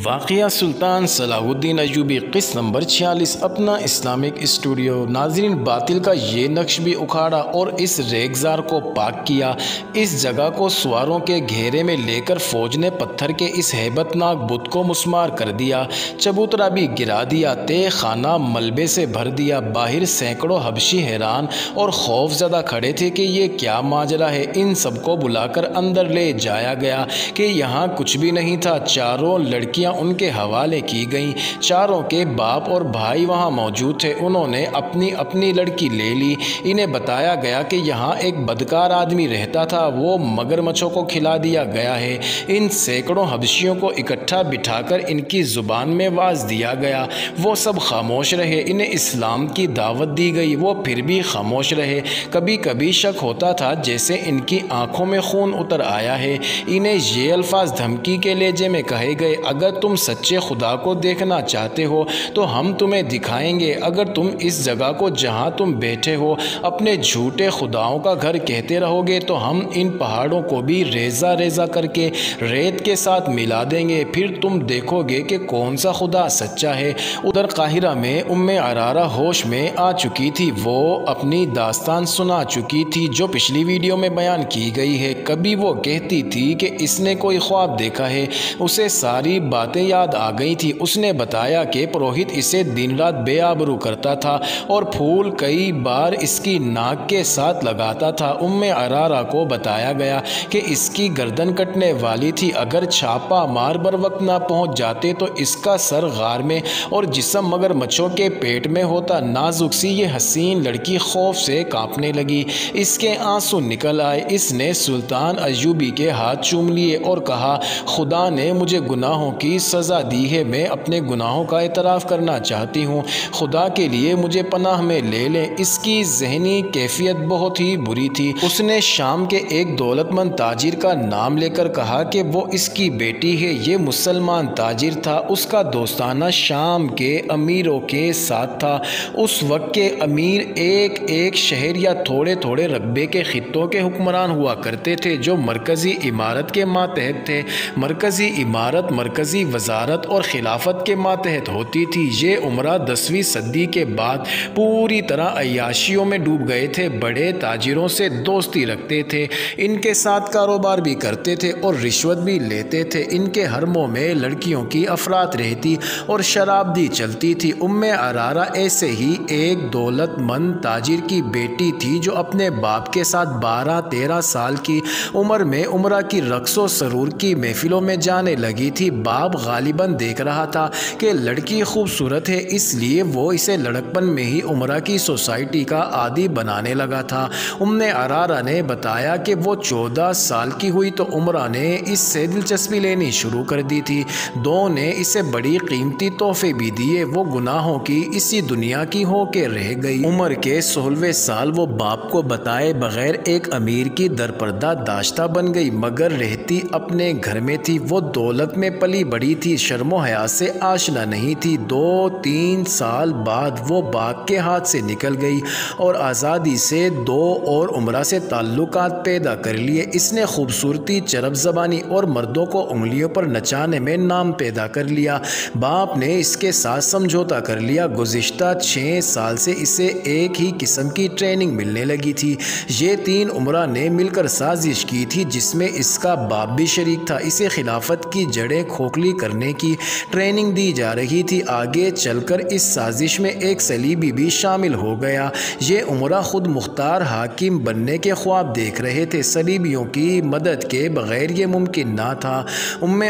واقعہ سلطان صلاح الدین ایوبی قسط نمبر 46 اپنا اسلامک اسٹوڈیو۔ ناظرین، باطل کا یہ نقش بھی اکھاڑا اور اس ریگزار کو پاک کیا۔ اس جگہ کو سواروں کے گھیرے میں لے کر فوج نے پتھر کے اس ہیبت ناک بت کو مسمار کر دیا، چبوترا بھی گرا دیا، تہ خانہ ملبے سے بھر دیا۔ باہر سینکڑوں حبشی حیران اور خوف زدہ کھڑے تھے کہ یہ کیا ماجرا ہے۔ ان سب کو بلا کر اندر لے جایا گیا کہ یہاں کچھ بھی نہیں تھا۔ چاروں لڑکیاں ان کے حوالے کی گئیں۔ چاروں کے باپ اور بھائی وہاں موجود تھے۔ انہوں نے اپنی اپنی لڑکی لے لی۔ انہیں بتایا گیا کہ یہاں ایک بدکار آدمی رہتا تھا، وہ مگرمچھوں کو کھلا دیا گیا ہے۔ ان سینکڑوں حبشیوں کو اکٹھا بٹھا کر ان کی زبان میں واز دیا گیا۔ وہ سب خاموش رہے۔ انہیں اسلام کی دعوت دی گئی، وہ پھر بھی خاموش رہے۔ کبھی کبھی شک ہوتا تھا جیسے ان کی آنکھوں میں خون اتر آیا ہے۔ انہیں یہ الفاظ دھمکی کے لہجے میں کہے گئے: اگر تم سچے خدا کو دیکھنا چاہتے ہو تو ہم تمہیں دکھائیں گے۔ اگر تم اس جگہ کو جہاں تم بیٹھے ہو اپنے جھوٹے خداؤں کا گھر کہتے رہو گے تو ہم ان پہاڑوں کو بھی ریزہ ریزہ کر کے ریت کے ساتھ ملا دیں گے، پھر تم دیکھو گے کہ کون سا خدا سچا ہے۔ ادھر قاہرہ میں عرارہ ہوش میں آ چکی تھی۔ وہ اپنی داستان سنا چکی تھی جو پچھلی ویڈیو میں بیان کی گئی ہے۔ کبھی وہ کہتی تھی کہ اس نے کوئی خواب دیکھا ہے، اسے ساری باتیں یاد آ گئی تھی۔ اس نے بتایا کہ پروہت اسے دن رات بے آبرو کرتا تھا اور پھول کئی بار اس کی ناک کے ساتھ لگاتا تھا۔ عرارہ کو بتایا گیا کہ اس کی گردن کٹنے والی تھی، اگر چھاپا مار بر وقت نہ پہنچ جاتے تو اس کا سر غار میں اور جسم مگرمچھوں کے پیٹ میں ہوتا۔ نازک سی یہ حسین لڑکی خوف سے کانپنے لگی، اس کے آنسو نکل آئے۔ اس نے سلطان ایوبی کے ہاتھ چوم لیے اور کہا: خدا نے مجھے گناہوں کی سزا دی ہے، میں اپنے گناہوں کا اعتراف کرنا چاہتی ہوں، خدا کے لیے مجھے پناہ میں لے لیں۔ اس کی ذہنی کیفیت بہت ہی بری تھی۔ اس نے شام کے ایک دولت مند تاجر کا نام لے کر کہا کہ وہ اس کی بیٹی ہے۔ یہ مسلمان تاجر تھا، اس کا دوستانہ شام کے امیروں کے ساتھ تھا۔ اس وقت کے امیر ایک ایک شہر یا تھوڑے تھوڑے رقبے کے خطوں کے حکمران ہوا کرتے تھے جو مرکزی عمارت کے ماتحت تھے۔ مرکزی عمارت مرکزی وزارت اور خلافت کے ماتحت ہوتی تھی۔ یہ امراء 10ویں صدی کے بعد پوری طرح عیاشیوں میں ڈوب گئے تھے، بڑے تاجروں سے دوستی رکھتے تھے، ان کے ساتھ کاروبار بھی کرتے تھے اور رشوت بھی لیتے تھے۔ ان کے حرموں میں لڑکیوں کی افراط رہتی اور شراب بھی چلتی تھی۔ عرارہ ایسے ہی ایک دولت مند تاجر کی بیٹی تھی جو اپنے باپ کے ساتھ 12-13 سال کی عمر میں عمرہ کی رقص و سرور کی محفلوں میں جانے لگی تھی۔ باپ غالباً دیکھ رہا تھا کہ لڑکی خوبصورت ہے، اس لیے وہ اسے لڑکپن میں ہی عمرہ کی سوسائٹی کا عادی بنانے لگا تھا۔ عرارہ نے بتایا کہ وہ 14 سال کی ہوئی تو عمرہ نے اس سے دلچسپی لینی شروع کر دی تھی۔ دو نے اسے بڑی قیمتی تحفے بھی دیے۔ وہ گناہوں کی اسی دنیا کی ہو کے رہ گئی۔ عمر کے 16ویں سال وہ باپ کو بتائے بغیر ایک امیر کی درپردہ داشتہ بن گئی، مگر رہتی اپنے گھر میں تھی۔ وہ دولت میں پلی بڑی تھی، شرم و حیا سے آشنا نہیں تھی۔ 2-3 سال بعد وہ باپ کے ہاتھ سے نکل گئی اور آزادی سے 2 اور عمرہ سے تعلقات پیدا کر لیے۔ اس نے خوبصورتی، چرب زبانی اور مردوں کو انگلیوں پر نچانے میں نام پیدا کر لیا۔ باپ نے اس کے ساتھ سمجھوتا کر لیا۔ گزشتہ 6 سال سے اسے ایک ہی قسم کی ٹریننگ ملنے لگی تھی۔ یہ 3 عمرہ نے مل کر سازش کی تھی جس میں اس کا باپ بھی شریک تھا۔ اسے خلافت کی جڑیں کھوکھلی کرنے کی ٹریننگ دی جا رہی تھی۔ آگے چل کر اس سازش میں ایک صلیبی بھی شامل ہو گیا۔ یہ عمرہ خود مختار حاکم بننے کے خواب دیکھ رہے تھے، صلیبیوں کی مدد کے بغیر یہ ممکن نہ تھا۔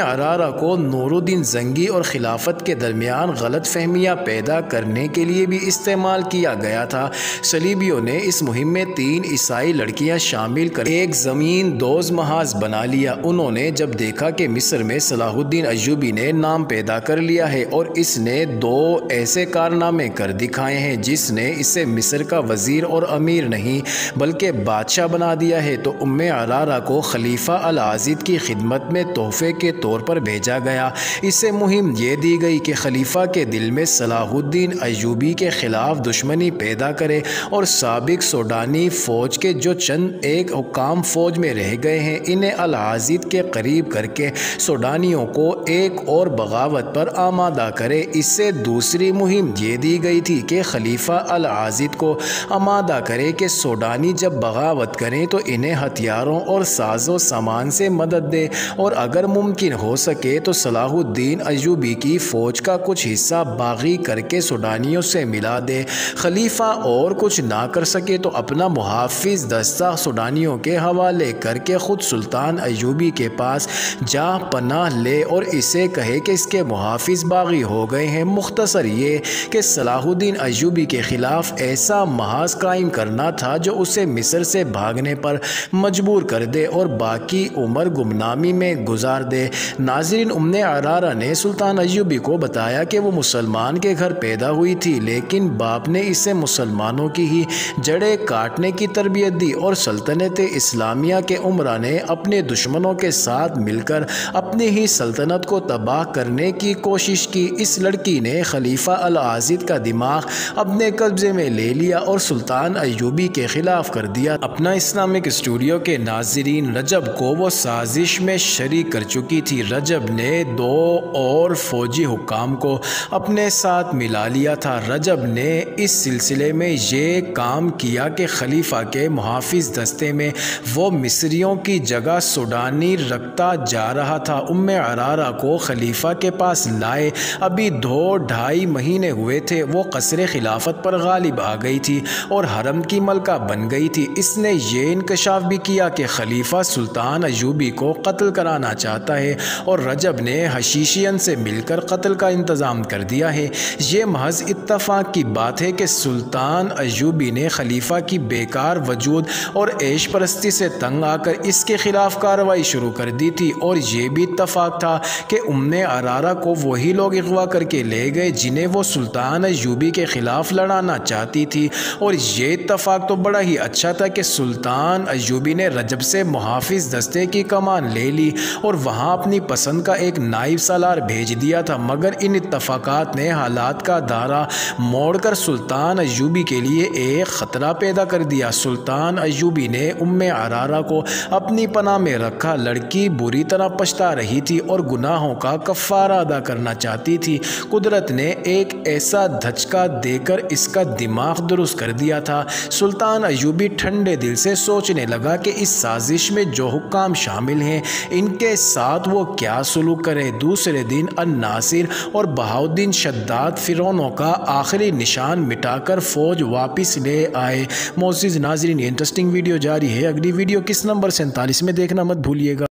عرارہ کو نور الدین زنگی اور خلافت کے درمیان غلط فہمیاں پیدا کرنے کے لیے بھی استعمال کیا گیا تھا۔ صلیبیوں نے اس مہم میں 3 عیسائی لڑکیاں شامل کر ایک زمین دوز محاذ بنا لیا۔ انہوں نے جب دیکھا کہ مصر میں صلاح الدین ایوبی نے نام پیدا کر لیا ہے اور اس نے 2 ایسے کارنامے کر دکھائے ہیں جس نے اسے مصر کا وزیر اور امیر نہیں بلکہ بادشاہ بنا دیا ہے، تو عرارہ کو خلیفہ العاضد کی خدمت میں تحفے کے طور پر بھیجا گیا۔ اسے مہم یہ دی گئی کہ خلیفہ کے دل میں صلاح الدین ایوبی کے خلاف دشمنی پیدا کرے اور سابق سوڈانی فوج کے جو چند ایک حکام فوج میں رہ گئے ہیں انہیں العاضد کے قریب کر کے سوڈانیوں کو ایک اور بغاوت پر آمادہ کرے۔ اس سے دوسری مہم یہ دی گئی تھی کہ خلیفہ العاضد کو آمادہ کرے کہ سوڈانی جب بغاوت کریں تو انہیں ہتھیاروں اور ساز و سامان سے مدد دے، اور اگر ممکن ہو سکے تو صلاح الدین ایوبی کی فوج کا کچھ حصہ باغی کر کے سوڈانیوں سے ملا دے۔ خلیفہ اور کچھ نہ کر سکے تو اپنا محافظ دستہ سوڈانیوں کے حوالے کر کے خود سلطان ایوبی کے پاس جا پناہ لے اور اسے کہے کہ اس کے محافظ باغی ہو گئے ہیں۔ مختصر یہ کہ صلاح الدین ایوبی کے خلاف ایسا محاذ قائم کرنا تھا جو اسے مصر سے بھاگنے پر مجبور کر دے اور باقی عمر گمنامی میں گزار دے۔ ناظرین، عرارہ نے سلطان ایوبی کو بتایا کہ وہ مسلمان کے گھر پیدا ہوئی تھی، لیکن باپ نے اسے مسلمانوں کی ہی جڑیں کاٹنے کی تربیت دی اور سلطنت اسلامیہ کے امراء نے اپنے دشمنوں کے ساتھ مل کر اپنی ہی سلطنت کو تباہ کرنے کی کوشش کی۔ اس لڑکی نے خلیفہ العاضد کا دماغ اپنے قبضے میں لے لیا اور سلطان ایوبی کے خلاف کر دیا۔ اپنا اسلامک اسٹوڈیو کے ناظرین، رجب کو وہ سازش میں شریک کر چکی تھی۔ رجب نے 2 اور فوجی حکام کو اپنے ساتھ ملا لیا تھا۔ رجب نے اس سلسلے میں یہ کام کیا کہ خلیفہ کے محافظ دستے میں وہ مصریوں کی جگہ سوڈانی رکھتا جا رہا تھا۔ عرارہ کو خلیفہ کے پاس لائے ابھی 2-2.5 مہینے ہوئے تھے۔ وہ قصر خلافت پر غالب آ گئی تھی اور حرم کی ملکہ بن گئی تھی۔ اس نے یہ انکشاف بھی کیا کہ خلیفہ سلطان ایوبی کو قتل کرانا چاہتا ہے اور رجب نے حشیشین سے مل کر قتل کا انتظام کر دیا ہے۔ یہ محض اتفاق کی بات ہے کہ سلطان ایوبی نے خلیفہ کی بیکار وجود اور عیش پرستی سے تنگ آ کر اس کے خلاف کارروائی شروع کر دی تھی، اور یہ بھی اتفاق تھا کہ عرارہ کو وہی لوگ اغوا کر کے لے گئے جنہیں وہ سلطان ایوبی کے خلاف لڑانا چاہتی تھی۔ اور یہ اتفاق تو بڑا ہی اچھا تھا کہ سلطان ایوبی نے رجب سے محافظ دستے کی کمان لے لی اور وہاں اپنی پسند کا ایک نائب سالار بھیج دیا تھا، مگر ان اتفاقات نے حالات کا دائرہ موڑ کر سلطان ایوبی کے لیے ایک خطرہ پیدا کر دیا۔ سلطان ایوبی نے عرارہ کو اپنی پناہ میں رکھا۔ لڑکی بری طرح پچھتا رہی تھی اور گناہوں کا کفارہ ادا کرنا چاہتی تھی۔ قدرت نے ایک ایسا دھچکا دے کر اس کا دماغ درست کر دیا تھا۔ سلطان ایوبی ٹھنڈے دل سے سوچنے لگا کہ اس سازش میں جو حکام شامل ہیں ان کے ساتھ وہ کیا سلوک کرے۔ دوسرے دن الناصر اور بہاؤالدین شداد فرعونوں کا آخری نشان مٹا کر فوج واپس لے آئے۔ معزز ناظرین، یہ انٹرسٹنگ ویڈیو جاری ہے۔ اگلی ویڈیو کس نمبر 47 میں دیکھنا مت بھولیے گا۔